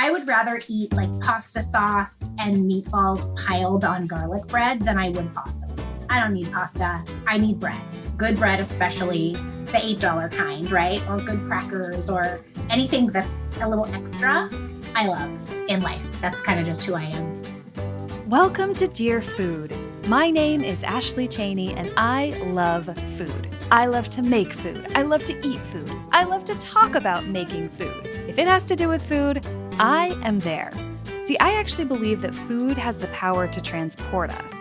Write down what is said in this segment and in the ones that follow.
I would rather eat like pasta sauce and meatballs piled on garlic bread than I would pasta. I don't need pasta. I need bread. Good bread, especially the $8 kind, right? Or good crackers or anything that's a little extra. I love in life. That's kind of just who I am. Welcome to Dear Food. My name is Ashley Cheney and I love food. I love to make food. I love to eat food. I love to talk about making food. If it has to do with food, I am there. See, I actually believe that food has the power to transport us,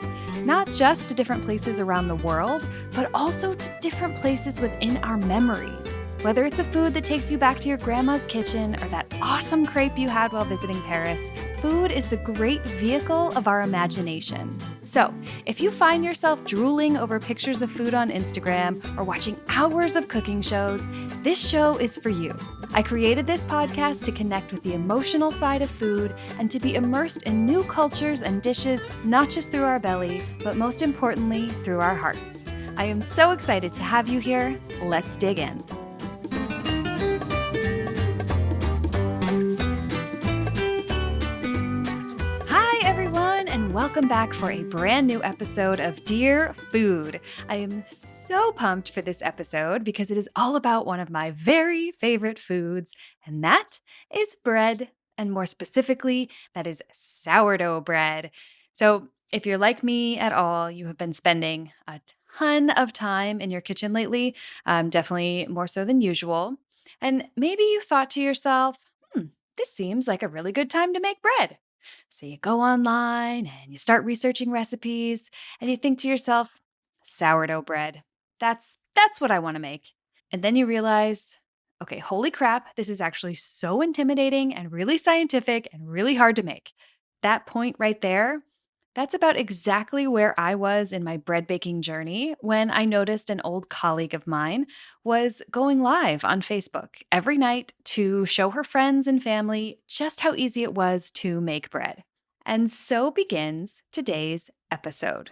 not just to different places around the world, but also to different places within our memories. Whether it's a food that takes you back to your grandma's kitchen or that awesome crepe you had while visiting Paris, food is the great vehicle of our imagination. So, if you find yourself drooling over pictures of food on Instagram or watching hours of cooking shows, this show is for you. I created this podcast to connect with the emotional side of food and to be immersed in new cultures and dishes, not just through our belly, but most importantly, through our hearts. I am so excited to have you here. Let's dig in. And welcome back for a brand new episode of Dear Food. I am so pumped for this episode because it is all about one of my very favorite foods, and that is bread, and more specifically, that is sourdough bread. So if you're like me at all, you have been spending a ton of time in your kitchen lately, definitely more so than usual. And maybe you thought to yourself, this seems like a really good time to make bread. So you go online and you start researching recipes and you think to yourself, sourdough bread, that's what I want to make. And then you realize, okay, holy crap, this is actually so intimidating and really scientific and really hard to make. That point right there, that's about exactly where I was in my bread baking journey when I noticed an old colleague of mine was going live on Facebook every night to show her friends and family just how easy it was to make bread. And so begins today's episode.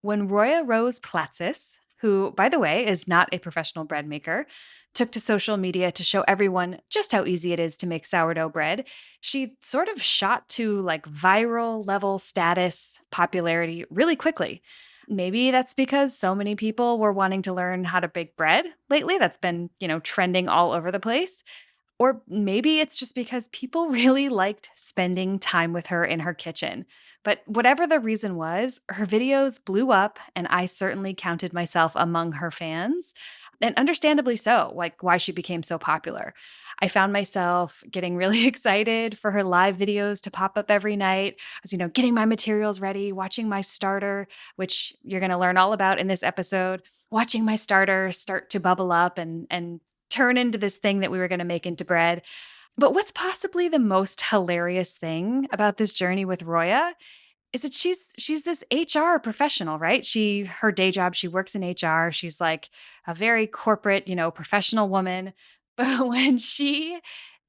When Roya Rose Platsis, who, by the way, is not a professional bread maker, took to social media to show everyone just how easy it is to make sourdough bread, she sort of shot to like viral level status popularity really quickly. Maybe that's because so many people were wanting to learn how to bake bread lately. That's been, trending all over the place. Or maybe it's just because people really liked spending time with her in her kitchen. But whatever the reason was, her videos blew up, and I certainly counted myself among her fans. And understandably so, like why she became so popular. I found myself getting really excited for her live videos to pop up every night. I was, getting my materials ready, watching my starter, which you're going to learn all about in this episode, watching my starter start to bubble up and turn into this thing that we were going to make into bread. But what's possibly the most hilarious thing about this journey with Roya is that she's this HR professional, right? Her day job, she works in HR. She's like a very corporate, professional woman. But when she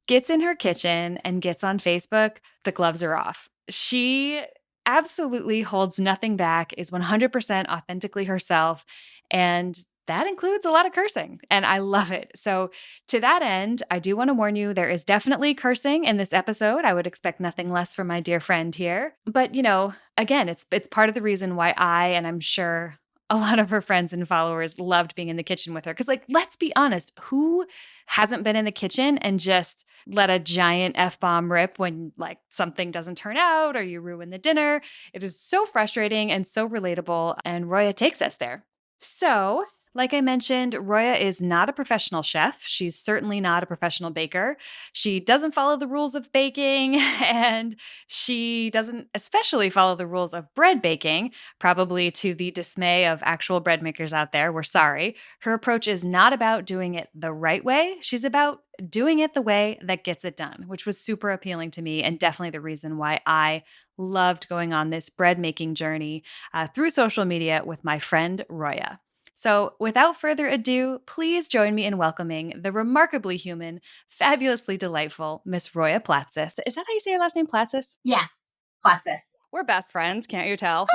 gets in her kitchen and gets on Facebook, the gloves are off. She absolutely holds nothing back, is 100% authentically herself, and that includes a lot of cursing, and I love it. So to that end, I do want to warn you, there is definitely cursing in this episode. I would expect nothing less from my dear friend here. But, again, it's part of the reason why and I'm sure a lot of her friends and followers loved being in the kitchen with her. Because, let's be honest, who hasn't been in the kitchen and just let a giant F-bomb rip when, something doesn't turn out or you ruin the dinner? It is so frustrating and so relatable, and Roya takes us there. So, like I mentioned, Roya is not a professional chef. She's certainly not a professional baker. She doesn't follow the rules of baking, and she doesn't especially follow the rules of bread baking, probably to the dismay of actual bread makers out there. We're sorry. Her approach is not about doing it the right way. She's about doing it the way that gets it done, which was super appealing to me and definitely the reason why I loved going on this bread making journey through social media with my friend Roya. So without further ado, please join me in welcoming the remarkably human, fabulously delightful Miss Roya Platsis. Is that how you say your last name, Platsis? Yes, Platsis. We're best friends, can't you tell?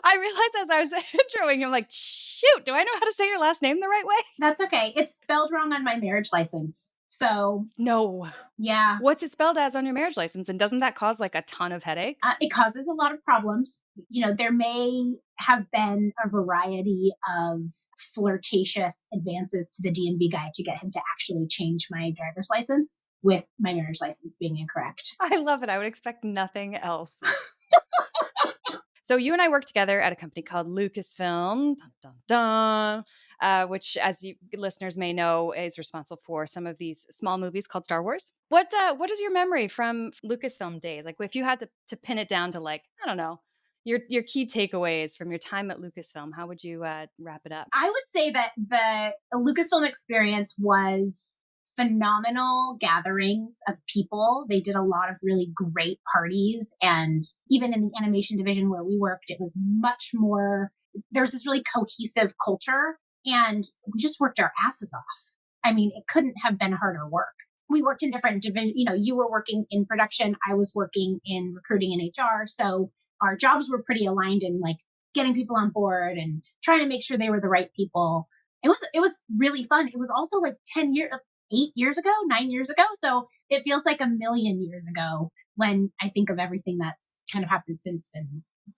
I realized as I was introing, I'm like, shoot, do I know how to say your last name the right way? That's okay. It's spelled wrong on my marriage license. So No. yeah, What's it spelled as on your marriage license? And doesn't that cause like a ton of headache? it causes a lot of problems. There may have been a variety of flirtatious advances to the DMV guy to get him to actually change my driver's license, with my marriage license being incorrect. I love it. I would expect nothing else. So you and I worked together at a company called Lucasfilm, dun, dun, dun, which, as you listeners may know, is responsible for some of these small movies called Star Wars. What is your memory from Lucasfilm days? Like, if you had to pin it down to, like, I don't know, your key takeaways from your time at Lucasfilm, how would you wrap it up? I would say that the Lucasfilm experience was phenomenal gatherings of people. They did a lot of really great parties. And even in the animation division where we worked, it was much more, there's this really cohesive culture. And we just worked our asses off. I mean, it couldn't have been harder work. We worked in different divisions. You were working in production. I was working in recruiting and HR. So our jobs were pretty aligned in like getting people on board and trying to make sure they were the right people. It was really fun. It was also like 8 years ago, 9 years ago. So it feels like a million years ago when I think of everything that's kind of happened since.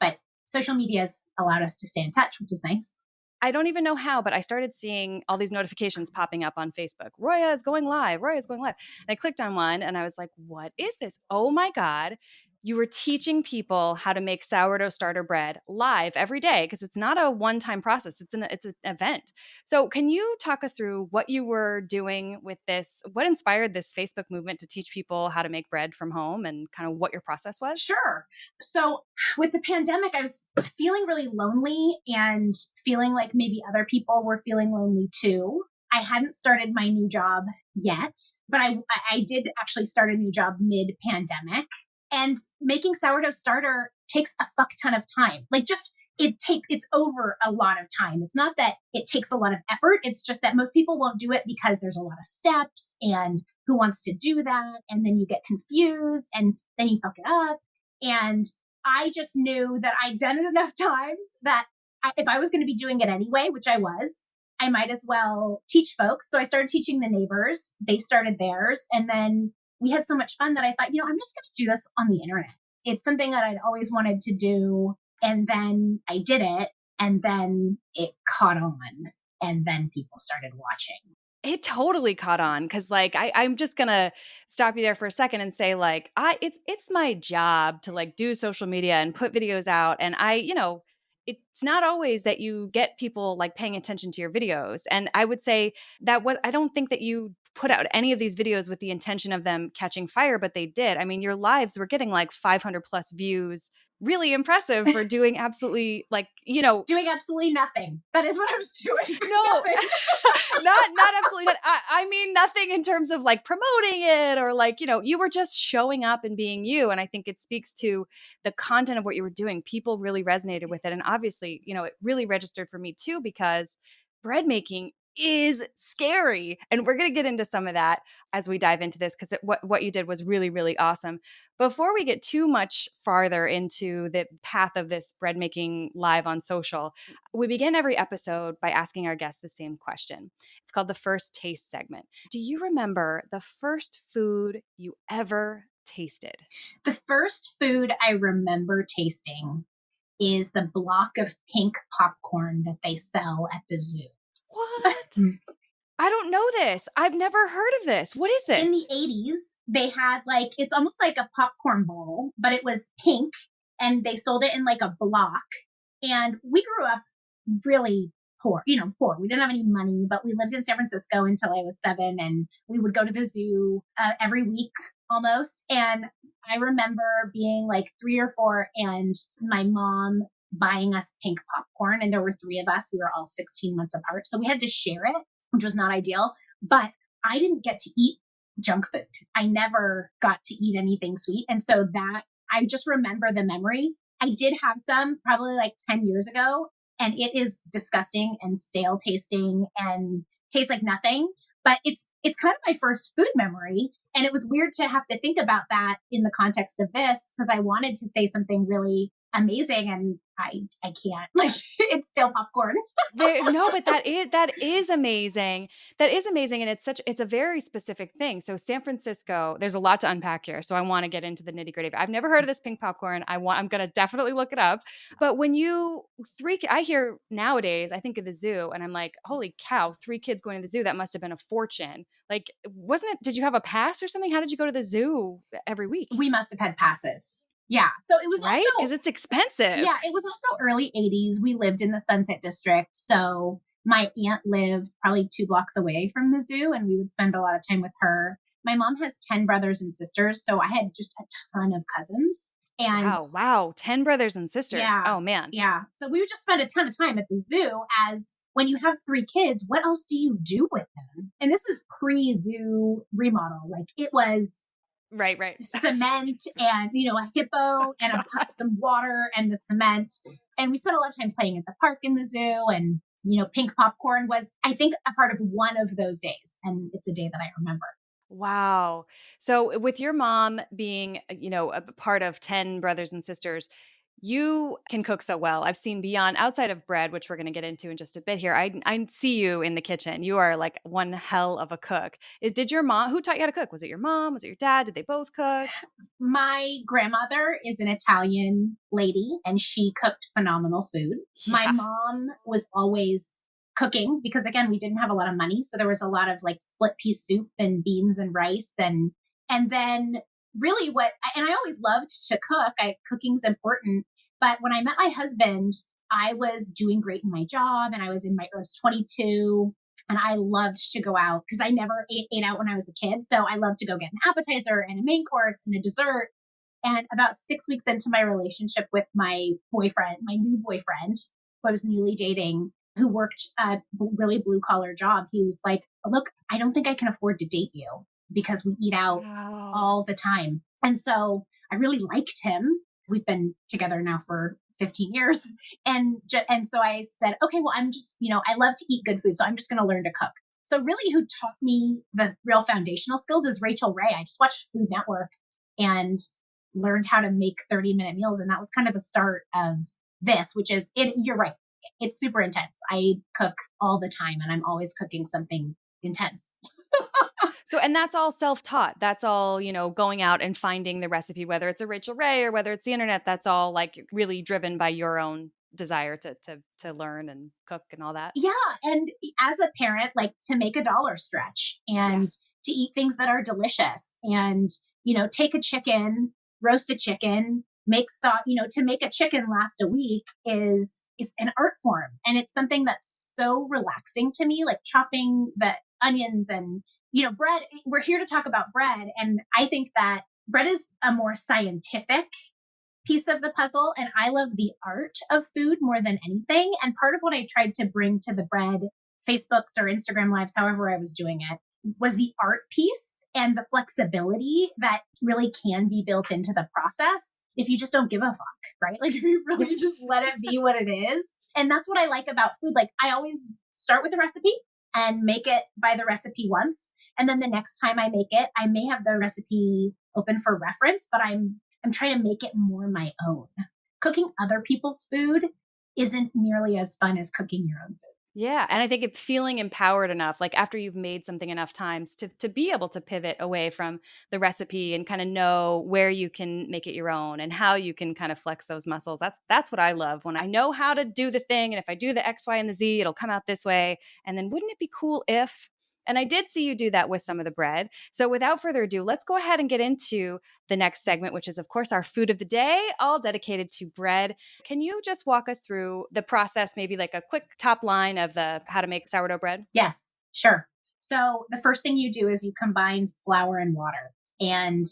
But social media has allowed us to stay in touch, which is nice. I don't even know how, but I started seeing all these notifications popping up on Facebook. Roya is going live. Roya is going live. And I clicked on one and I was like, what is this? Oh my God. You were teaching people how to make sourdough starter bread live every day, because it's not a one-time process. It's an event. So can you talk us through what you were doing with this? What inspired this Facebook movement to teach people how to make bread from home, and kind of what your process was? Sure. So with the pandemic, I was feeling really lonely and feeling like maybe other people were feeling lonely too. I hadn't started my new job yet, but I did actually start a new job mid-pandemic. And making sourdough starter takes a fuck ton of time. Like it's over a lot of time. It's not that it takes a lot of effort. It's just that most people won't do it because there's a lot of steps, and who wants to do that? And then you get confused and then you fuck it up. And I just knew that I'd done it enough times that if I was going to be doing it anyway, which I was, I might as well teach folks. So I started teaching the neighbors. They started theirs. And then we had so much fun that I thought, I'm just going to do this on the internet. It's something that I'd always wanted to do. And then I did it, and then it caught on, and then people started watching. It totally caught on, because like I'm just gonna stop you there for a second and say, like, it's my job to like do social media and put videos out, and it's not always that you get people like paying attention to your videos. And I would say that I don't think that you put out any of these videos with the intention of them catching fire, but they did. I mean, your lives were getting like 500 plus views. Really impressive for doing absolutely doing absolutely nothing. That is what I was doing. No, not absolutely not. I mean, nothing in terms of like promoting it or like, you were just showing up and being you. And I think it speaks to the content of what you were doing. People really resonated with it. And obviously, it really registered for me too, because bread making is scary. And we're going to get into some of that as we dive into this, because what you did was really, really awesome. Before we get too much farther into the path of this bread making live on social, we begin every episode by asking our guests the same question. It's called the first taste segment. Do you remember the first food you ever tasted? The first food I remember tasting is the block of pink popcorn that they sell at the zoo. What? I don't know this. I've never heard of this. What is this? In the 80s, they had it's almost like a popcorn bowl, but it was pink, and they sold it in like a block. And we grew up really poor. We didn't have any money, but we lived in San Francisco until I was 7, and we would go to the zoo every week almost. And I remember being like 3 or 4 and my mom buying us pink popcorn, and there were 3 of us. We were all 16 months apart. So we had to share it, which was not ideal, but I didn't get to eat junk food. I never got to eat anything sweet. And so that I just remember the memory. I did have some probably like 10 years ago, and it is disgusting and stale tasting and tastes like nothing, but it's kind of my first food memory. And it was weird to have to think about that in the context of this, because I wanted to say something really amazing. And I can't. Like, it's still popcorn. No, but that is amazing. That is amazing, and it's a very specific thing. So San Francisco, there's a lot to unpack here. So I want to get into the nitty gritty. I've never heard of this pink popcorn. I'm gonna definitely look it up. But when you I hear nowadays, I think of the zoo, and I'm like, holy cow, 3 kids going to the zoo. That must have been a fortune. Like, wasn't it? Did you have a pass or something? How did you go to the zoo every week? We must have had passes. Yeah. So it was Right? Because also, it's expensive. yeah, it was also early 80s. We lived in the Sunset District. So my aunt lived probably 2 blocks away from the zoo, and we would spend a lot of time with her. My mom has 10 brothers and sisters. So I had just a ton of cousins. And Wow. 10 brothers and sisters. yeah, Oh, man. yeah. So we would just spend a ton of time at the zoo. As when you have 3 kids, what else do you do with them? And this is pre-zoo remodel. Like, it was Right. cement and, a hippo and some water and the cement. And we spent a lot of time playing at the park in the zoo. And, pink popcorn was, I think, a part of one of those days. And it's a day that I remember. Wow. So with your mom being, a part of 10 brothers and sisters, you can cook so well. I've seen beyond outside of bread, which we're going to get into in just a bit here. I see you in the kitchen. You are like one hell of a cook. Did your mom, who taught you how to cook? Was it your mom? Was it your dad? Did they both cook? My grandmother is an Italian lady, and she cooked phenomenal food. My Yeah. mom was always cooking because, again, we didn't have a lot of money. So there was a lot of like split pea soup and beans and rice. And then really and I always loved to cook. Cooking's important. But when I met my husband, I was doing great in my job, and I was 22. And I loved to go out because I never ate out when I was a kid. So I loved to go get an appetizer and a main course and a dessert. And about 6 weeks into my relationship with my new boyfriend, who I was newly dating, who worked a really blue collar job, he was like, look, I don't think I can afford to date you because we eat out Wow. all the time. And so I really liked him. We've been together now for 15 years. And so I said, okay, well, I'm just, I love to eat good food. So I'm just going to learn to cook. So really, who taught me the real foundational skills is Rachel Ray. I just watched Food Network and learned how to make 30-minute meals. And that was kind of the start of this, which is it. You're right. It's super intense. I cook all the time, and I'm always cooking something intense. So, and that's all self-taught. That's all, going out and finding the recipe, whether it's a Rachel Ray or whether it's the internet, that's all like really driven by your own desire to learn and cook and all that. Yeah. And as a parent, like, to make a dollar stretch and to eat things that are delicious and, take a chicken, roast a chicken, make stock, to make a chicken last a week is an art form. And it's something that's so relaxing to me, like chopping the onions and, bread. We're here to talk about bread. And I think that bread is a more scientific piece of the puzzle. And I love the art of food more than anything. And part of what I tried to bring to the bread Facebooks or Instagram lives, however I was doing it, was the art piece and the flexibility that really can be built into the process if you just don't give a fuck, right? Like, if you really just let it be what it is. And that's what I like about food. Like, I always start with a recipe and make it by the recipe once. And then the next time I make it, I may have the recipe open for reference, but I'm trying to make it more my own. Cooking other people's food isn't nearly as fun as cooking your own food. Yeah. And I think it's feeling empowered enough, like after you've made something enough times to be able to pivot away from the recipe and kind of know where you can make it your own and how you can kind of flex those muscles. That's what I love, when I know how to do the thing. And if I do the X, Y, and the Z, it'll come out this way. And then wouldn't it be cool if, and I did see you do that with some of the bread. So without further ado, let's go ahead and get into the next segment, which is, of course, our food of the day, all dedicated to bread. Can you just walk us through the process, maybe like a quick top line of the how to make sourdough bread? Yes, sure. So the first thing you do is you combine flour and water. And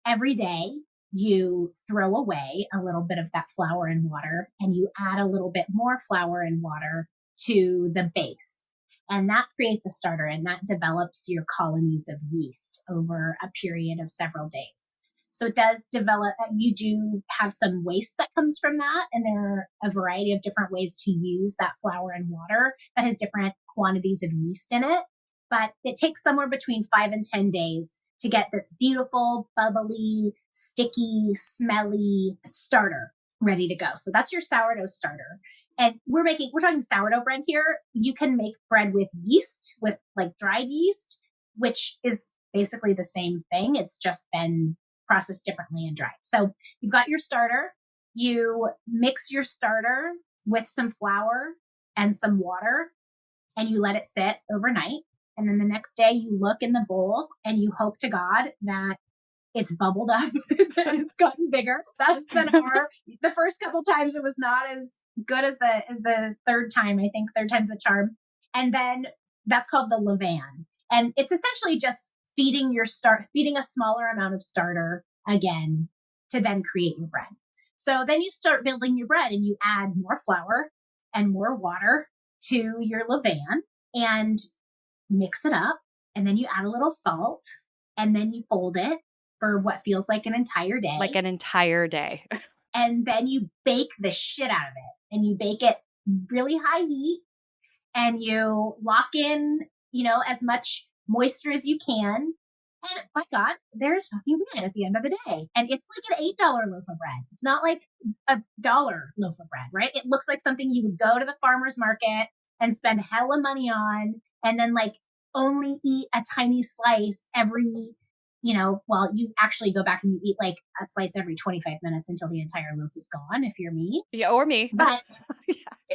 every day you throw away a little bit of that flour and water, and you add a little bit more flour and water to the base. And that creates a starter, and that develops your colonies of yeast over a period of several days. So it does develop, you do have some waste that comes from that. And there are a variety of different ways to use that flour and water that has different quantities of yeast in it. But it takes somewhere between 5 and 10 days to get this beautiful, bubbly, sticky, smelly starter. ready to go. So that's your sourdough starter. And we're talking sourdough bread here. You can make bread with yeast, with like dried yeast, which is basically the same thing. It's just been processed differently and dried. So you've got your starter. You mix your starter with some flour and some water, and you let it sit overnight. And then the next day you look in the bowl and you hope to God that it's bubbled up and it's gotten bigger. That's been the first couple times it was not as good as the third time. I think third time's the charm. And then that's called the levain. And it's essentially just feeding a smaller amount of starter again to then create your bread. So then you start building your bread and you add more flour and more water to your levain and mix it up. And then you add a little salt and then you fold it for what feels like an entire day. Like an entire day. And then you bake the shit out of it. And you bake it really high heat. And you lock in, as much moisture as you can. And my God, there's fucking bread at the end of the day. And it's like an $8 loaf of bread. It's not like $1 loaf of bread, right? It looks like something you would go to the farmer's market and spend hella money on. And then like only eat a tiny slice every you actually go back and you eat like a slice every 25 minutes until the entire loaf is gone, if you're me. Yeah, or me. But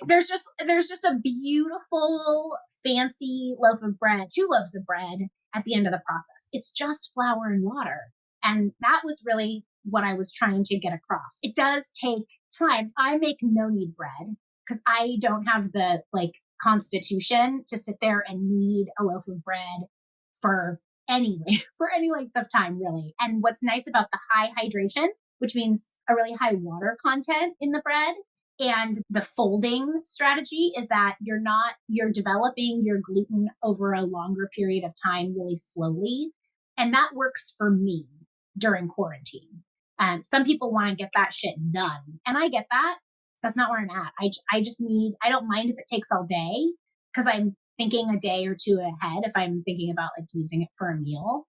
there's just a beautiful, fancy loaf of bread, 2 loaves of bread at the end of the process. It's just flour and water. And that was really what I was trying to get across. It does take time. I make no knead bread because I don't have the constitution to sit there and knead a loaf of bread for any length of time, really. And what's nice about the high hydration, which means a really high water content in the bread, and the folding strategy is that you're developing your gluten over a longer period of time really slowly. And that works for me during quarantine. Some people want to get that shit done. And I get that. That's not where I'm at. I don't mind if it takes all day because I'm thinking a day or two ahead if I'm thinking about using it for a meal,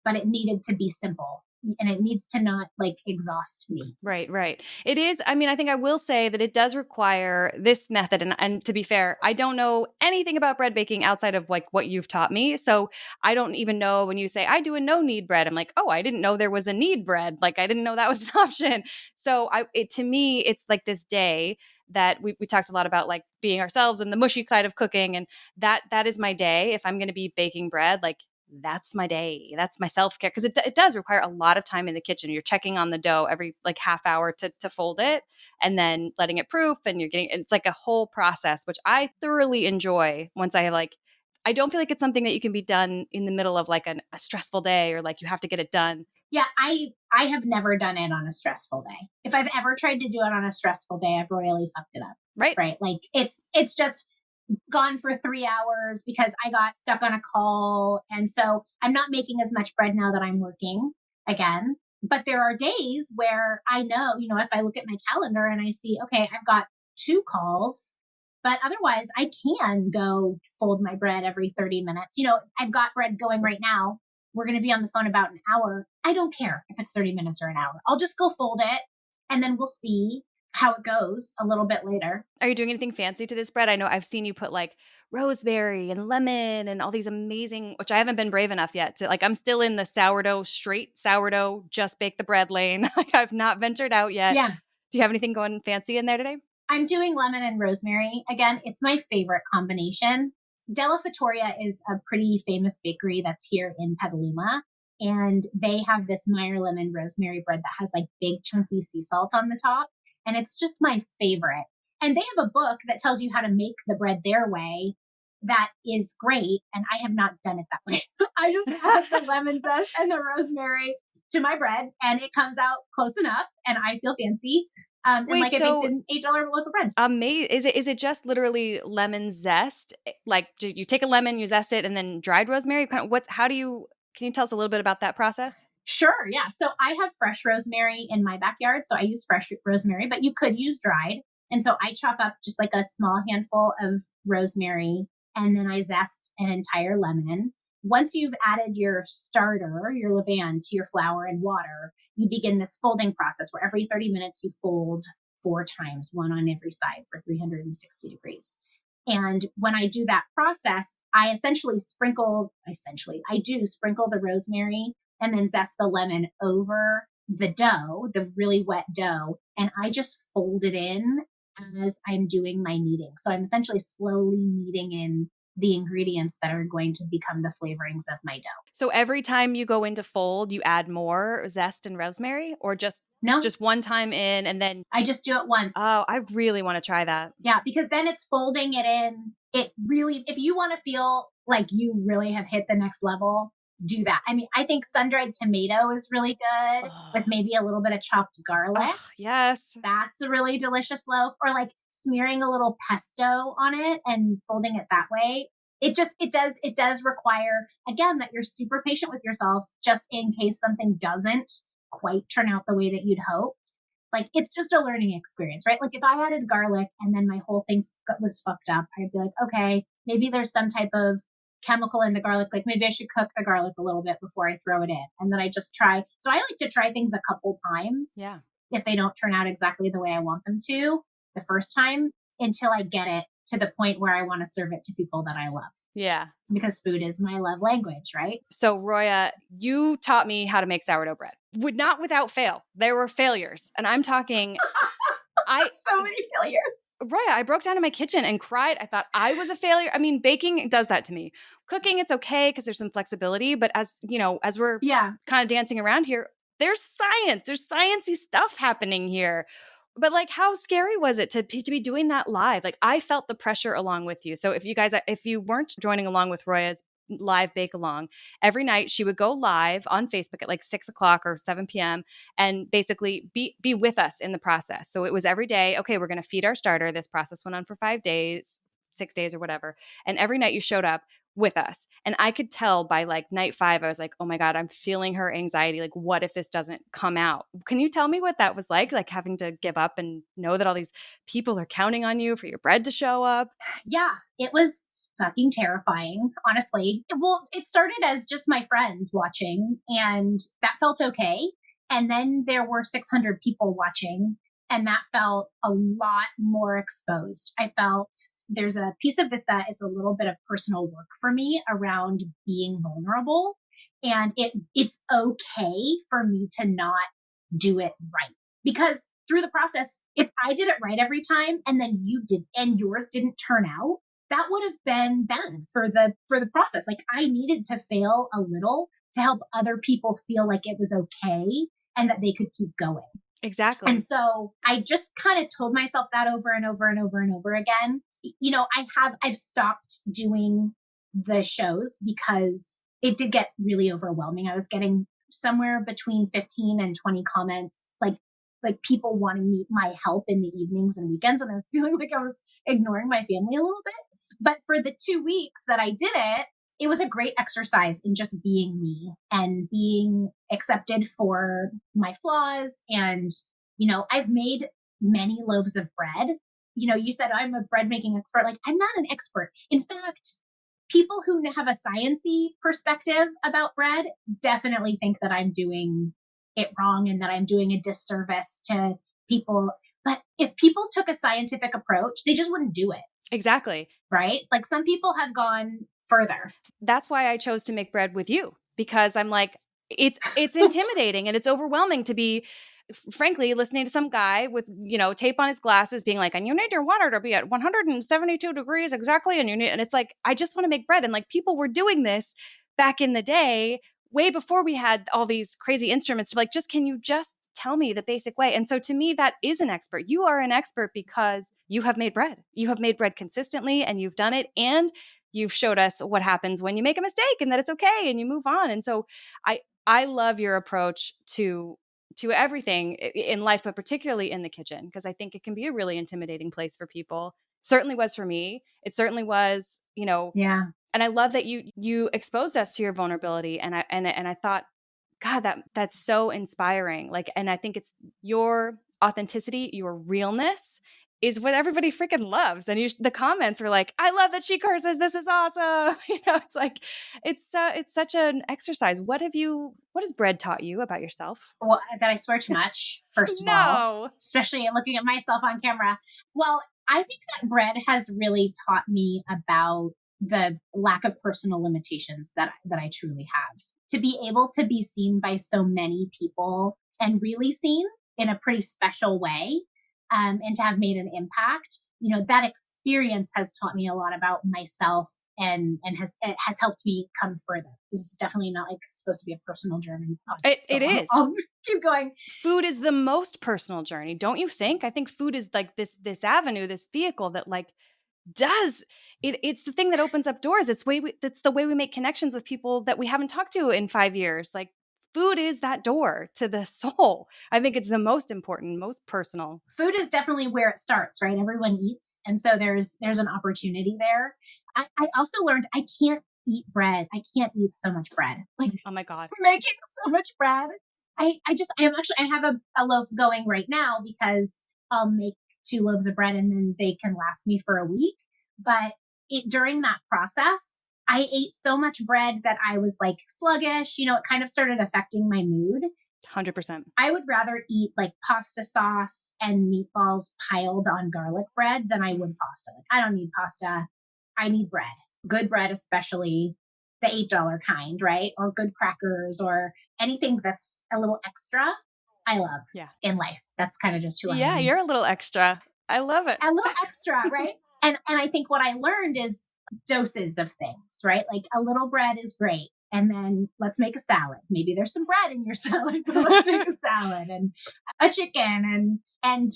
but it needed to be simple and it needs to not exhaust me. Right. It is. I mean, I think I will say that it does require this method. And to be fair, I don't know anything about bread baking outside of what you've taught me. So I don't even know when you say I do a no knead bread. I'm like, oh, I didn't know there was a knead bread. I didn't know that was an option. So to me, it's like this day that we talked a lot about being ourselves and the mushy side of cooking. And that is my day. If I'm going to be baking bread, that's my day. That's my self-care. Because it does require a lot of time in the kitchen. You're checking on the dough every half hour to fold it and then letting it proof. And it's like a whole process, which I thoroughly enjoy once I have I don't feel like it's something that you can be done in the middle of a stressful day or you have to get it done. Yeah, I have never done it on a stressful day. If I've ever tried to do it on a stressful day, I've royally fucked it up. Right. It's just gone for 3 hours because I got stuck on a call. And so I'm not making as much bread now that I'm working again. But there are days where I know, if I look at my calendar and I see, okay, I've got 2 calls, but otherwise I can go fold my bread every 30 minutes. I've got bread going right now. We're going to be on the phone about an hour. I don't care if it's 30 minutes or an hour. I'll just go fold it and then we'll see how it goes a little bit later. Are you doing anything fancy to this bread? I know I've seen you put rosemary and lemon and all these amazing, which I haven't been brave enough yet to I'm still in the straight sourdough, just bake the bread lane. I've not ventured out yet. Yeah. Do you have anything going fancy in there today? I'm doing lemon and rosemary. Again, it's my favorite combination. Della Fattoria is a pretty famous bakery that's here in Petaluma. And they have this Meyer lemon rosemary bread that has big chunky sea salt on the top. And it's just my favorite. And they have a book that tells you how to make the bread their way. That is great. And I have not done it that way. I just add the lemon zest and the rosemary to my bread and it comes out close enough and I feel fancy. Wait, I baked an $8 loaf of bread. Is it just literally lemon zest? You take a lemon, you zest it, and then dried rosemary? Can you tell us a little bit about that process? Sure. Yeah. So I have fresh rosemary in my backyard. So I use fresh rosemary, but you could use dried. And so I chop up just a small handful of rosemary and then I zest an entire lemon. Once you've added your starter, your levain to your flour and water, you begin this folding process where every 30 minutes you fold 4 times, one on every side for 360 degrees. And when I do that process, I do sprinkle the rosemary and then zest the lemon over the dough, the really wet dough. And I just fold it in as I'm doing my kneading. So I'm essentially slowly kneading in the ingredients that are going to become the flavorings of my dough. So every time you go into fold, you add more zest and rosemary, or just No, one time in and then I just do it once. Oh, I really want to try that. Yeah, because then it's folding it in. It really, if you want to feel like you really have hit the next level, do that. I mean, I think sun-dried tomato is really good with maybe a little bit of chopped garlic. Yes. That's a really delicious loaf. Or like smearing a little pesto on it and folding it that way. It does require, again, that you're super patient with yourself just in case something doesn't quite turn out the way that you'd hoped. Like, it's just a learning experience, right? Like if I added garlic and then my whole thing was fucked up, I'd be like, okay, maybe there's some type of chemical in the garlic. Like maybe I should cook the garlic a little bit before I throw it in. And then I just try. So I like to try things a couple times. Yeah. If they don't turn out exactly the way I want them to the first time, until I get it to the point where I want to serve it to people that I love. Yeah. Because food is my love language, right? So Roya, you taught me how to make sourdough bread. Not without fail. There were failures. And I'm talking so many failures. Roya, I broke down in my kitchen and cried. I thought I was a failure. I mean, baking does that to me. Cooking, it's okay because there's some flexibility. But as we're kind of dancing around here, there's science. There's sciencey stuff happening here. But like, how scary was it to be doing that live? Like, I felt the pressure along with you. So if you weren't joining along with Roya's live bake along, every night she would go live on Facebook at like 6:00 or 7 p.m. and basically be with us in the process. So it was every day, okay, we're going to feed our starter. This process went on for 5 days, 6 days or whatever. And every night you showed up with us. And I could tell by like night 5, I was like, oh my God, I'm feeling her anxiety. Like, what if this doesn't come out? Can you tell me what that was like having to give up and know that all these people are counting on you for your bread to show up? Yeah, it was fucking terrifying, honestly. Well, it started as just my friends watching, and that felt okay. And then there were 600 people watching, and that felt a lot more exposed. I felt there's a piece of this that is a little bit of personal work for me around being vulnerable. And it's okay for me to not do it right. Because through the process, if I did it right every time and then you did and yours didn't turn out, that would have been bad for the process. Like I needed to fail a little to help other people feel like it was okay and that they could keep going. Exactly. And so I just kind of told myself that over and over and over and over again. You know, I've stopped doing the shows because it did get really overwhelming. I was getting somewhere between 15 and 20 comments, like people wanting my help in the evenings and weekends. And I was feeling like I was ignoring my family a little bit. But for the 2 weeks that I did it, it was a great exercise in just being me and being accepted for my flaws. And, you know, I've made many loaves of bread. You know, you said I'm a bread making expert. Like, I'm not an expert. In fact, people who have a sciencey perspective about bread definitely think that I'm doing it wrong and that I'm doing a disservice to people. But if people took a scientific approach, they just wouldn't do it. Exactly. Right? Like some people have gone further. That's why I chose to make bread with you, because I'm like, it's intimidating and it's overwhelming to be, frankly, listening to some guy with, tape on his glasses being like, and you need your water to be at 172 degrees exactly. And it's like, I just want to make bread. And like people were doing this back in the day, way before we had all these crazy instruments to like, can you just tell me the basic way? And so to me, that is an expert. You are an expert because you have made bread. You have made bread consistently and you've done it. And you've showed us what happens when you make a mistake and that it's okay and you move on. And so I love your approach to everything in life, but particularly in the kitchen, because I think it can be a really intimidating place for people. Certainly was for me. It certainly was, Yeah. And I love that you exposed us to your vulnerability. And I thought, God, that's so inspiring. Like, and I think it's your authenticity, your realness is what everybody freaking loves. And the comments were like, I love that she curses. This is awesome. It's like, it's such an exercise. What has bread taught you about yourself? Well, that I swear too much, first of all, No. especially looking at myself on camera. Well, I think that bread has really taught me about the lack of personal limitations that I truly have. To be able to be seen by so many people and really seen in a pretty special way, and to have made an impact, that experience has taught me a lot about myself and it has helped me come further. This is definitely not like supposed to be a personal journey. It is. I'll keep going. Food is the most personal journey, don't you think? I think food is like this avenue, this vehicle that like does it's the thing that opens up doors. It's the way we make connections with people that we haven't talked to in 5 years. Like food is that door to the soul. I think it's the most important, most personal. Food is definitely where it starts, right? Everyone eats. And so there's an opportunity there. I also learned I can't eat bread. I can't eat so much bread. Like, oh my God, making so much bread. I have a loaf going right now because I'll make 2 loaves of bread and then they can last me for a week. But during that process, I ate so much bread that I was like sluggish. It kind of started affecting my mood. 100%. I would rather eat like pasta sauce and meatballs piled on garlic bread than I would pasta. Like, I don't need pasta. I need bread. Good bread, especially the $8 kind, right? Or good crackers or anything that's a little extra. I love in life. That's kind of just who I am. Yeah, you're a little extra. I love it. A little extra, right? And I think what I learned is doses of things, right? Like a little bread is great. And then let's make a salad. Maybe there's some bread in your salad, but let's make a salad and a chicken and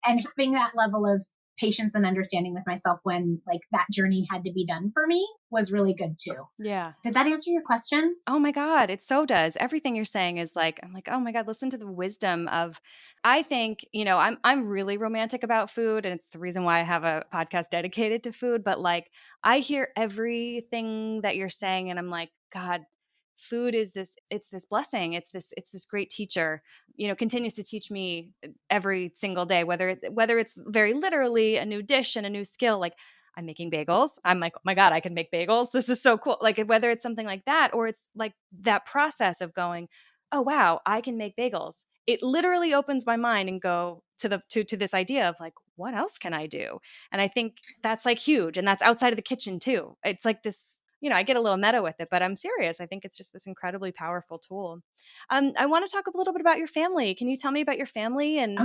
having that level of patience and understanding with myself when like that journey had to be done for me was really good too. Yeah. Did that answer your question? Oh my God, it so does. Everything you're saying is like, I'm like, oh my God, listen to the wisdom of, I think, I'm really romantic about food and it's the reason why I have a podcast dedicated to food. But like, I hear everything that you're saying and I'm like, God, food is it's this blessing. It's this great teacher, continues to teach me every single day, whether it's very literally a new dish and a new skill, like I'm making bagels. I'm like, oh my God, I can make bagels. This is so cool. Like whether it's something like that, or it's like that process of going, oh wow, I can make bagels. It literally opens my mind and go to this idea of like, what else can I do? And I think that's like huge. And that's outside of the kitchen too. It's like this, I get a little meta with it, but I'm serious. I think it's just this incredibly powerful tool. I want to talk a little bit about your family. Can you tell me about your family and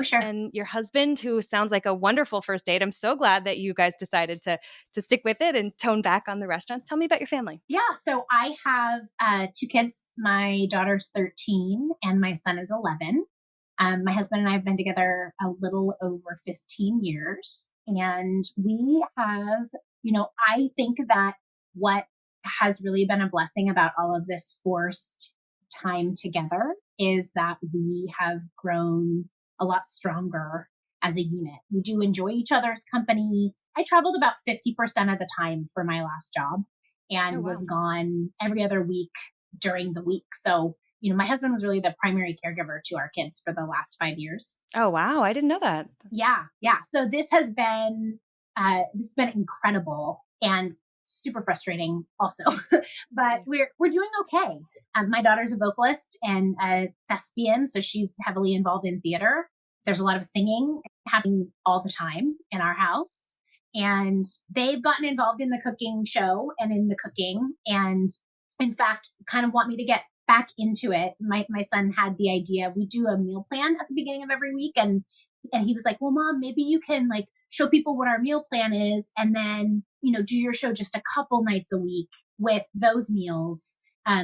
your husband, who sounds like a wonderful first date? I'm so glad that you guys decided to stick with it and tone back on the restaurants. Tell me about your family. Yeah. So I have 2 kids. My daughter's 13 and my son is 11. My husband and I have been together a little over 15 years. And we have, I think that what has really been a blessing about all of this forced time together is that we have grown a lot stronger as a unit. We do enjoy each other's company. I traveled about 50% of the time for my last job and was gone every other week during the week. So, my husband was really the primary caregiver to our kids for the last 5 years. Oh, wow. I didn't know that. Yeah. So this has been incredible and super frustrating also, but we're doing okay. My daughter's a vocalist and a thespian, so she's heavily involved in theater. There's a lot of singing happening all the time in our house, and they've gotten involved in the cooking show and in the cooking, and in fact, kind of want me to get back into it. My son had the idea. We do a meal plan at the beginning of every week, and he was like, well, Mom, maybe you can like show people what our meal plan is and then, do your show just a couple nights a week with those meals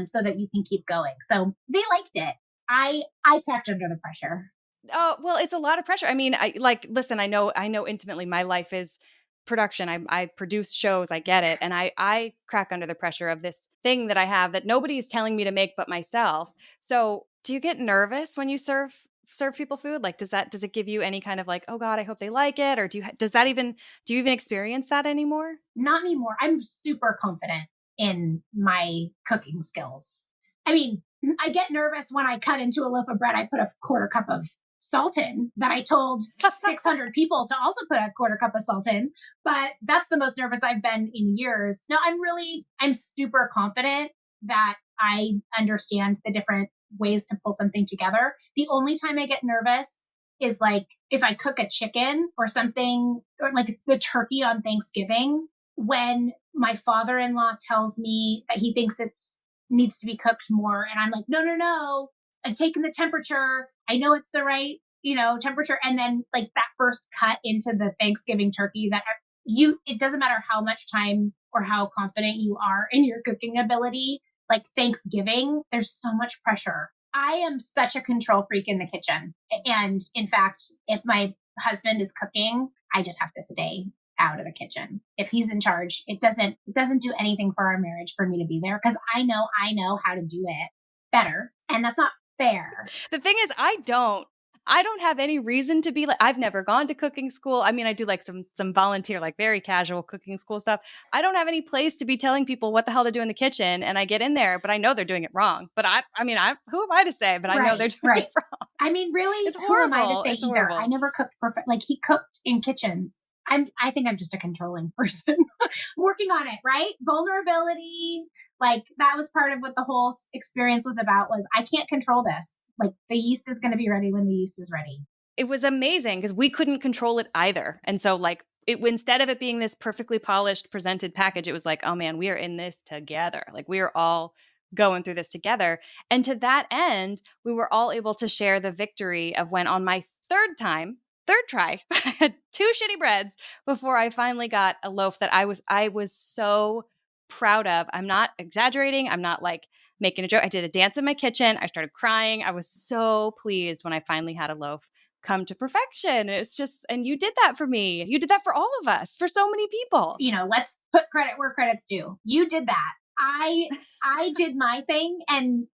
so that you can keep going. So they liked it. I cracked under the pressure. Oh, well, it's a lot of pressure. I mean, listen, I know intimately my life is production. I produce shows. I get it. And I crack under the pressure of this thing that I have that nobody is telling me to make but myself. So do you get nervous when you serve people food? Like, does it give you any kind of like, oh God, I hope they like it? Or do you even experience that anymore? Not anymore. I'm super confident in my cooking skills. I mean, I get nervous when I cut into a loaf of bread. I put a quarter cup of Sultan that I told 600 people to also put a quarter cup of salt in. But that's the most nervous I've been in years. No, I'm super confident that I understand the different ways to pull something together. The only time I get nervous is like if I cook a chicken or something, or like the turkey on Thanksgiving, when my father-in-law tells me that he thinks needs to be cooked more. And I'm like, no, I've taken the temperature. I know it's the right, temperature. And then like that first cut into the Thanksgiving turkey it doesn't matter how much time or how confident you are in your cooking ability. Like Thanksgiving, there's so much pressure. I am such a control freak in the kitchen. And in fact, if my husband is cooking, I just have to stay out of the kitchen. If he's in charge, it doesn't do anything for our marriage for me to be there because I know how to do it better. And that's not fair. The thing is, I don't have any reason to be like, I've never gone to cooking school. I mean, I do like some volunteer, like very casual cooking school stuff. I don't have any place to be telling people what the hell to do in the kitchen. And I get in there, but I know they're doing it wrong. But who am I to say? But I know they're doing it wrong. I mean, really, it's who am I to say it's either? Horrible. I never cooked perfect. Like he cooked in kitchens. I think I'm just a controlling person working on it, right? Vulnerability. Like that was part of what the whole experience was about was I can't control this. Like the yeast is going to be ready when the yeast is ready. It was amazing because we couldn't control it either. And so like instead of it being this perfectly polished presented package, it was like, oh man, we are in this together. Like we are all going through this together. And to that end, we were all able to share the victory of when on my third try, I had 2 shitty breads before I finally got a loaf that I was so proud of. I'm not exaggerating. I'm not like making a joke. I did a dance in my kitchen. I started crying. I was so pleased when I finally had a loaf come to perfection. It's just, and you did that for me. You did that for all of us, for so many people. Let's put credit where credit's due. You did that. I did my thing and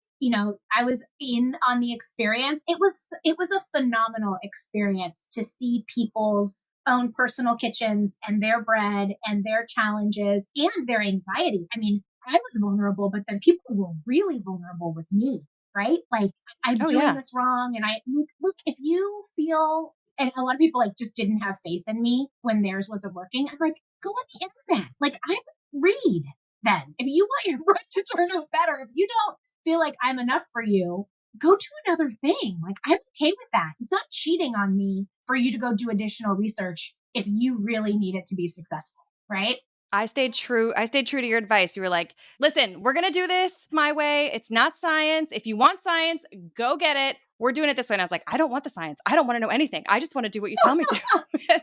I was in on the experience. It was a phenomenal experience to see people's own personal kitchens and their bread and their challenges and their anxiety. I mean, I was vulnerable, but then people were really vulnerable with me, right? Like I'm doing this wrong. And I look, if you feel, and a lot of people like just didn't have faith in me when theirs wasn't working. I'm like, go on the internet. Like I read then. If you want your bread to turn out better, if you don't feel like I'm enough for you, go do another thing. Like I'm okay with that. It's not cheating on me for you to go do additional research if you really need it to be successful, right? I stayed true to your advice. You were like, listen, we're going to do this my way. It's not science. If you want science, go get it. We're doing it this way. And I was like, I don't want the science. I don't want to know anything. I just want to do what you tell me to.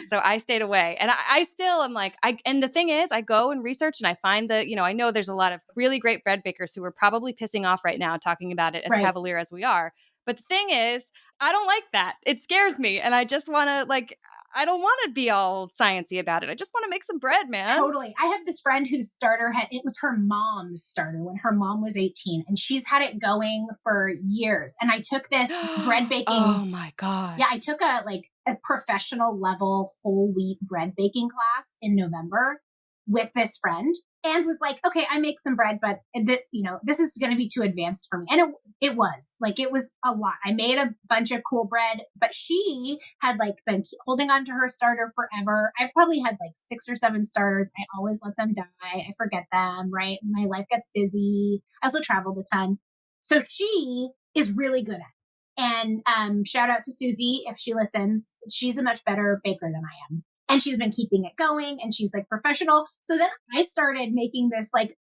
So I stayed away. And I still am like, and the thing is, I go and research and I find I know there's a lot of really great bread bakers who are probably pissing off right now talking about it as cavalier as we are. But the thing is, I don't like that. It scares me. And I just want to I don't want to be all sciencey about it. I just want to make some bread, man. Totally. I have this friend whose starter it was her mom's starter when her mom was 18 and she's had it going for years. And I took this bread baking. Oh my God. Yeah. I took a professional level whole wheat bread baking class in November with this friend and was like, okay, I make some bread, but this is going to be too advanced for me. And it was a lot. I made a bunch of cool bread, but she had been holding on to her starter forever. I've probably had 6 or 7 starters. I always let them die. I forget them, right? My life gets busy. I also traveled a ton. So she is really good at it. And shout out to Susie if she listens. She's a much better baker than I am. And she's been keeping it going and she's professional. So then I started making this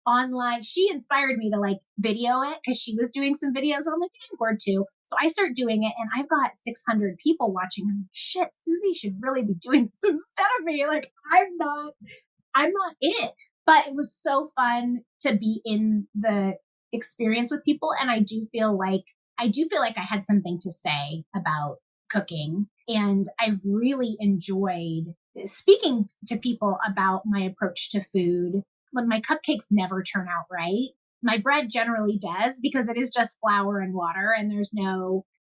online. She inspired me to video it because she was doing some videos. I'm like, I'm bored too. So I start doing it and I've got 600 people watching. I'm like, shit, Susie should really be doing this instead of me. I'm not it. But it was so fun to be in the experience with people. And I do feel like I had something to say about cooking. And I've really enjoyed speaking to people about my approach to food. My cupcakes never turn out right. My bread generally does because it is just flour and water and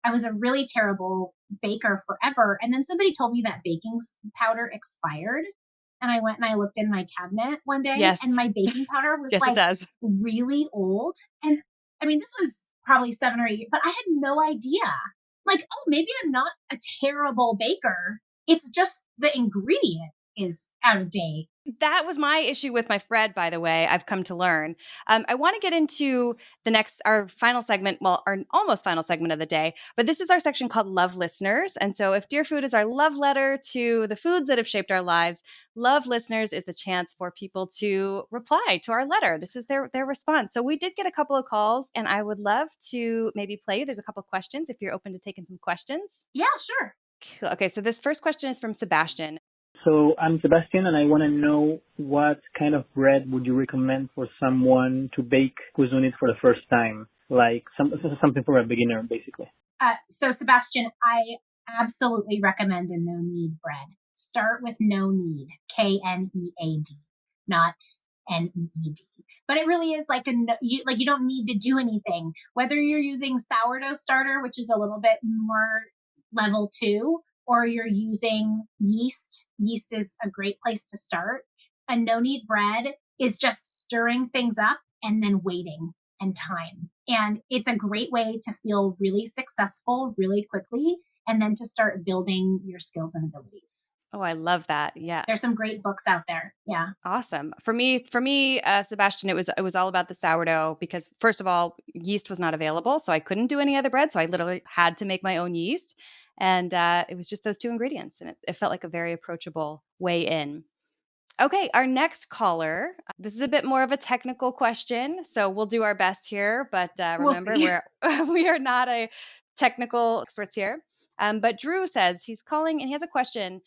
I was a really terrible baker forever. And then somebody told me that baking powder expired. And I went and I looked in my cabinet one day and my baking powder was it does. really old. And I mean, this was probably 7 or 8, but I had no idea. like, oh, maybe I'm not a terrible baker. It's just the ingredient is out of date. That was my issue with my bread, by the way. I've come to learn. I want to get into our final segment, well, our almost final segment of the day, but this is our section called Love Listeners. And so if Dear Food is our love letter to the foods that have shaped our lives, Love Listeners is the chance for people to reply to our letter. This is their response. So we did get a couple of calls, and I would love to maybe play. There's a couple of questions if you're open to taking some questions. Yeah, sure. Cool. Okay, so this first question is from Sebastian. So I'm Sebastian, and I want to know what kind of bread would you recommend for someone to bake who's doing it for the first time, like something for a beginner, basically. So Sebastian, I absolutely recommend a no-knead bread. Start with no knead, Knead, not Need. But it really is like you don't need to do anything. Whether you're using sourdough starter, which is a little bit more level 2, or you're using yeast. Yeast is a great place to start. A no-knead bread is just stirring things up and then waiting and time. And it's a great way to feel really successful really quickly and then to start building your skills and abilities. Oh, I love that. Yeah. There's some great books out there. Yeah. Awesome. For me, Sebastian, it was all about the sourdough because first of all, yeast was not available. So I couldn't do any other bread. So I literally had to make my own yeast. And it was just those 2 ingredients. And it felt like a very approachable way in. Okay, our next caller. This is a bit more of a technical question. So we'll do our best here. But remember, we are not a technical experts here. But Drew says he's calling and he has a question.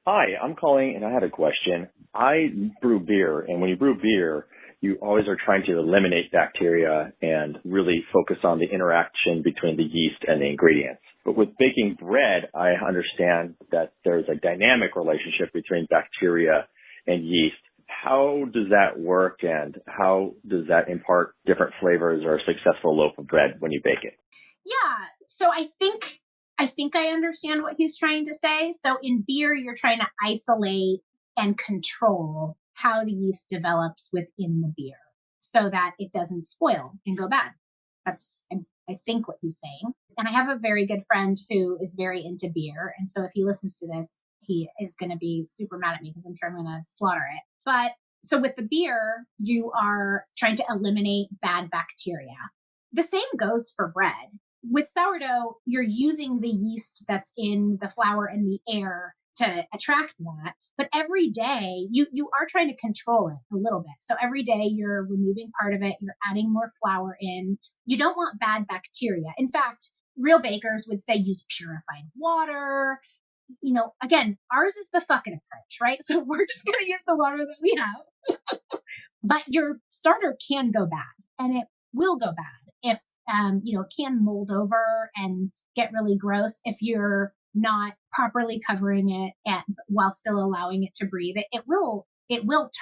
Hi, I'm calling and I had a question. I brew beer, and when you brew beer, you always are trying to eliminate bacteria and really focus on the interaction between the yeast and the ingredients. But with baking bread, I understand that there's a dynamic relationship between bacteria and yeast. How does that work, and how does that impart different flavors or a successful loaf of bread when you bake it? Yeah, so I think I understand what he's trying to say. So in beer, you're trying to isolate and control how the yeast develops within the beer so that it doesn't spoil and go bad. That's, I think, what he's saying. And I have a very good friend who is very into beer. And so if he listens to this, he is going to be super mad at me because I'm sure I'm going to slaughter it. But so with the beer, you are trying to eliminate bad bacteria. The same goes for bread. With sourdough, you're using the yeast that's in the flour and the air to attract that. But every day, you are trying to control it a little bit. So every day, you're removing part of it. You're adding more flour in. You don't want bad bacteria. In fact, real bakers would say use purified water. You know, again, ours is the fucking approach, right? So we're just going to use the water that we have. But your starter can go bad, and it will go bad if it can mold over and get really gross if you're not properly covering it while still allowing it to breathe. It will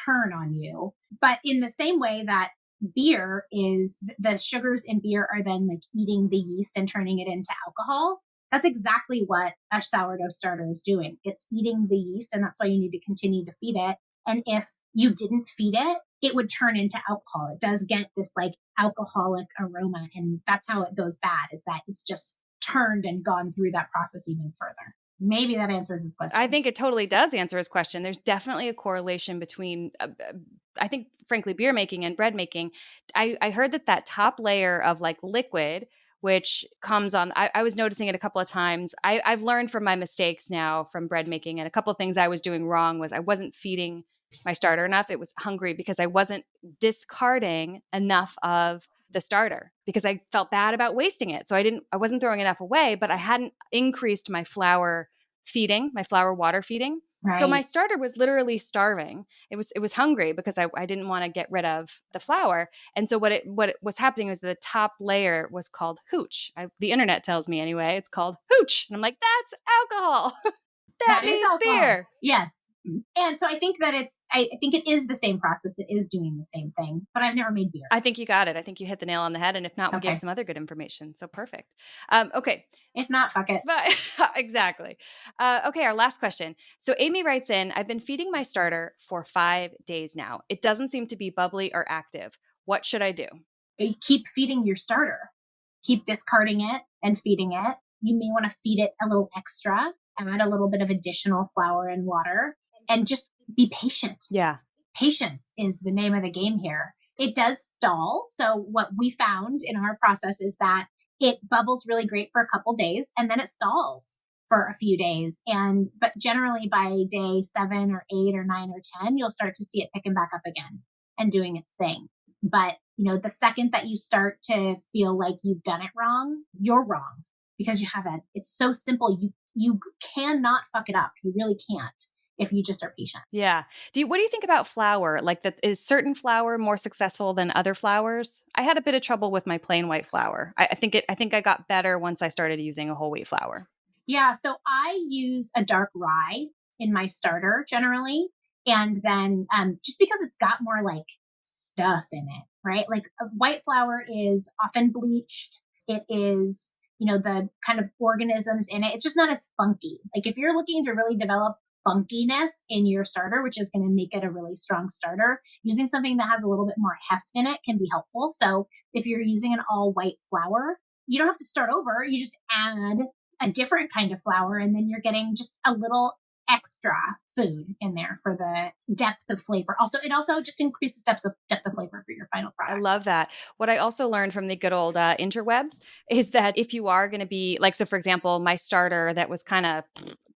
turn on you. But in the same way that beer is, the sugars in beer are then like eating the yeast and turning it into alcohol. That's exactly what a sourdough starter is doing. It's eating the yeast, and that's why you need to continue to feed it. And if you didn't feed it, it would turn into alcohol. It does get this like alcoholic aroma, and that's how it goes bad, is that it's just turned and gone through that process even further. Maybe that answers his question. I think it totally does answer his question. There's definitely a correlation between, I think, frankly, beer making and bread making. I heard that top layer of like liquid, which comes on, I was noticing it a couple of times. I've learned from my mistakes now from bread making, and a couple of things I was doing wrong was I wasn't feeding my starter enough. It was hungry because I wasn't discarding enough of the starter because I felt bad about wasting it. So I wasn't throwing enough away, but I hadn't increased my flour water feeding. Right. So my starter was literally starving. It was hungry because I didn't want to get rid of the flour. And so what was happening was the top layer was called hooch. The internet tells me anyway, it's called hooch. And I'm like, that's alcohol. that is means alcohol. Beer. Yes. And so I think that I think it is the same process. It is doing the same thing, but I've never made beer. I think you got it. I think you hit the nail on the head. And if not, we gave some other good information. So perfect. Okay. If not, fuck it. Exactly. Okay. Our last question. So Amy writes in, I've been feeding my starter for 5 days now. It doesn't seem to be bubbly or active. What should I do? You keep feeding your starter. Keep discarding it and feeding it. you may want to feed it a little extra, add a little bit of additional flour and water, and just be patient. Yeah. Patience is the name of the game here. It does stall. So what we found in our process is that it bubbles really great for a couple days and then it stalls for a few days. But generally by day 7 or 8 or 9 or 10, you'll start to see it picking back up again and doing its thing. But, the second that you start to feel like you've done it wrong, you're wrong because you haven't. It's so simple. You cannot fuck it up. You really can't if you just are patient. Yeah. What do you think about flour? Like, that is certain flour more successful than other flours? I had a bit of trouble with my plain white flour. I think I got better once I started using a whole wheat flour. Yeah. So I use a dark rye in my starter generally. And then just because it's got more like stuff in it, right? Like white flour is often bleached. It is, the kind of organisms in it. It's just not as funky. Like if you're looking to really develop funkiness in your starter, which is going to make it a really strong starter, using something that has a little bit more heft in it can be helpful. So if you're using an all white flour, you don't have to start over. You just add a different kind of flour and then you're getting just a little extra food in there for the depth of flavor. It also just increases depth of flavor for your final product. I love that. What I also learned from the good old interwebs is that if you are going to be like, so for example, my starter that was kind of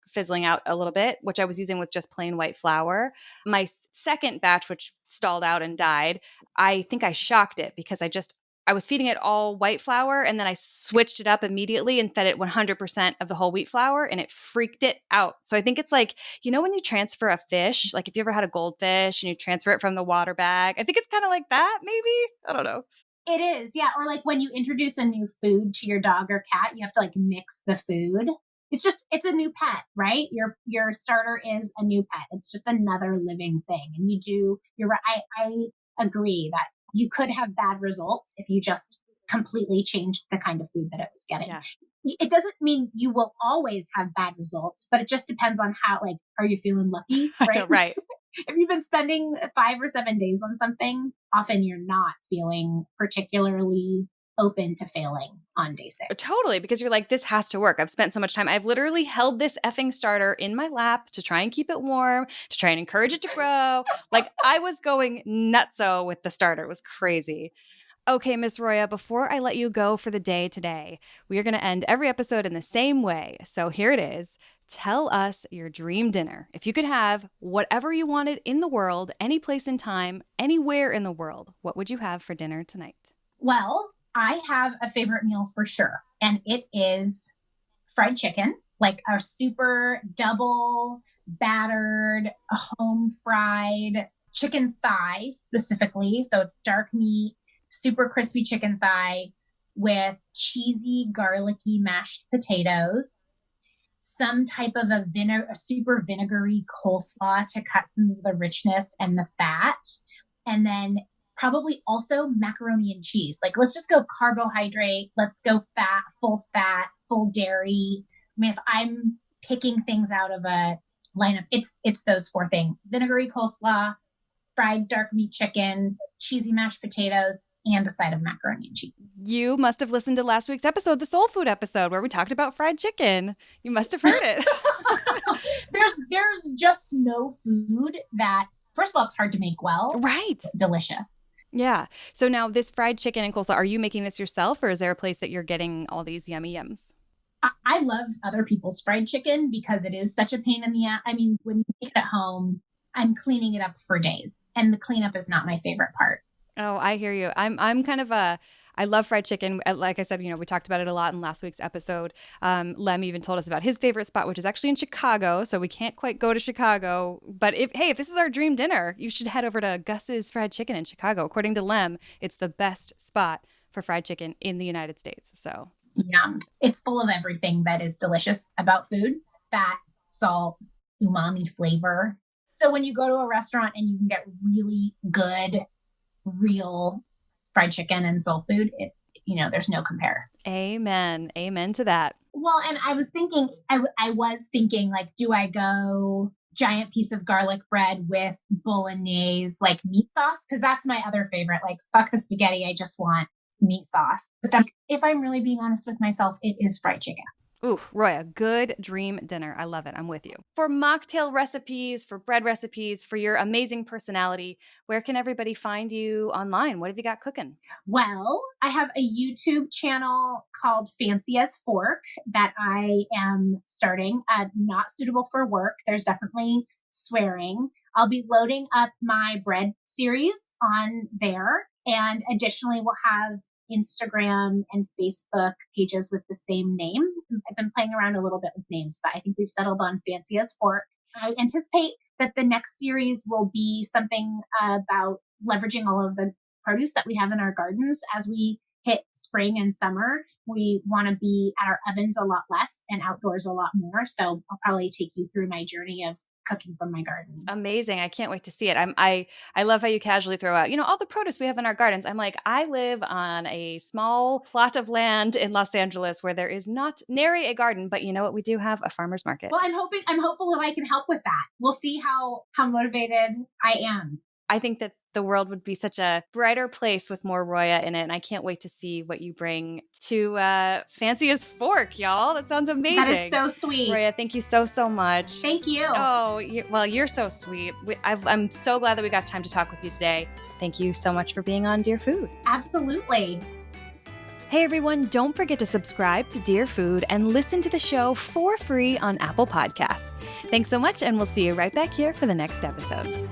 fizzling out a little bit, which I was using with just plain white flour. My second batch, which stalled out and died, I think I shocked it because I was feeding it all white flour and then I switched it up immediately and fed it 100% of the whole wheat flour and it freaked it out. So I think it's like, when you transfer a fish, like if you ever had a goldfish and you transfer it from the water bag, I think it's kind of like that maybe. I don't know. It is. Yeah. Or like when you introduce a new food to your dog or cat, you have to like mix the food. It's a new pet, right? Your starter is a new pet. It's just another living thing. And you're right. I agree that you could have bad results if you just completely changed the kind of food that it was getting. Yeah. It doesn't mean you will always have bad results, but it just depends on how, like, are you feeling lucky? Right. Right. If you've been spending 5 or 7 days on something, often you're not feeling particularly open to failing on day 6. Totally, because you're like, this has to work. I've spent so much time. I've literally held this effing starter in my lap to try and keep it warm, to try and encourage it to grow. Like I was going nutso with the starter. It was crazy. Okay, Miss Roya, before I let you go for the day today, we are going to end every episode in the same way. So here it is. Tell us your dream dinner. If you could have whatever you wanted in the world, any place in time, anywhere in the world, what would you have for dinner tonight? Well, I have a favorite meal for sure, and it is fried chicken, like a super double battered, home fried chicken thigh specifically. So it's dark meat, super crispy chicken thigh with cheesy, garlicky mashed potatoes, some type of a super vinegary coleslaw to cut some of the richness and the fat, and then probably also macaroni and cheese. Like, let's just go carbohydrate. Let's go fat, full dairy. I mean, if I'm picking things out of a lineup, it's those 4 things: vinegary coleslaw, fried dark meat chicken, cheesy mashed potatoes, and a side of macaroni and cheese. You must have listened to last week's episode, the soul food episode, where we talked about fried chicken. You must have heard it. There's just no food that, first of all, it's hard to make well. Right. Delicious. Yeah. So now this fried chicken and coleslaw, are you making this yourself or is there a place that you're getting all these yummy yums? I love other people's fried chicken because it is such a pain in the ass. I mean, when you make it at home, I'm cleaning it up for days and the cleanup is not my favorite part. Oh, I hear you. I'm kind of I love fried chicken. Like I said, we talked about it a lot in last week's episode. Lem even told us about his favorite spot, which is actually in Chicago. So we can't quite go to Chicago. But if this is our dream dinner, you should head over to Gus's Fried Chicken in Chicago. According to Lem, it's the best spot for fried chicken in the United States. So yeah, it's full of everything that is delicious about food: fat, salt, umami flavor. So when you go to a restaurant and you can get really good, real fried chicken and soul food, there's no compare. Amen. Amen to that. Well, and I was thinking, like, do I go giant piece of garlic bread with bolognese, like meat sauce? Because that's my other favorite. Like, fuck the spaghetti. I just want meat sauce. But then if I'm really being honest with myself, it is fried chicken. Ooh, Roya, good dream dinner. I love it. I'm with you. For mocktail recipes, for bread recipes, for your amazing personality, where can everybody find you online? What have you got cooking? Well, I have a YouTube channel called Fancy as Fork that I am starting. Not suitable for work. There's definitely swearing. I'll be loading up my bread series on there. And additionally, we'll have Instagram and Facebook pages with the same name. I've been playing around a little bit with names, but I think we've settled on Fancy as Fork. I anticipate that the next series will be something about leveraging all of the produce that we have in our gardens. As we hit spring and summer, we want to be at our ovens a lot less and outdoors a lot more. So I'll probably take you through my journey of cooking from my garden. Amazing. I can't wait to see it. I love how you casually throw out, all the produce we have in our gardens. I'm like, I live on a small plot of land in Los Angeles where there is not nary a garden, but you know what? We do have a farmer's market. Well, I'm hopeful that I can help with that. We'll see how motivated I am. I think that the world would be such a brighter place with more Roya in it. And I can't wait to see what you bring to Fancy as Fork, y'all. That sounds amazing. That is so sweet. Roya, thank you so, so much. Thank you. Oh, you're so sweet. I'm so glad that we got time to talk with you today. Thank you so much for being on Dear Food. Absolutely. Hey everyone, don't forget to subscribe to Dear Food and listen to the show for free on Apple Podcasts. Thanks so much, and we'll see you right back here for the next episode.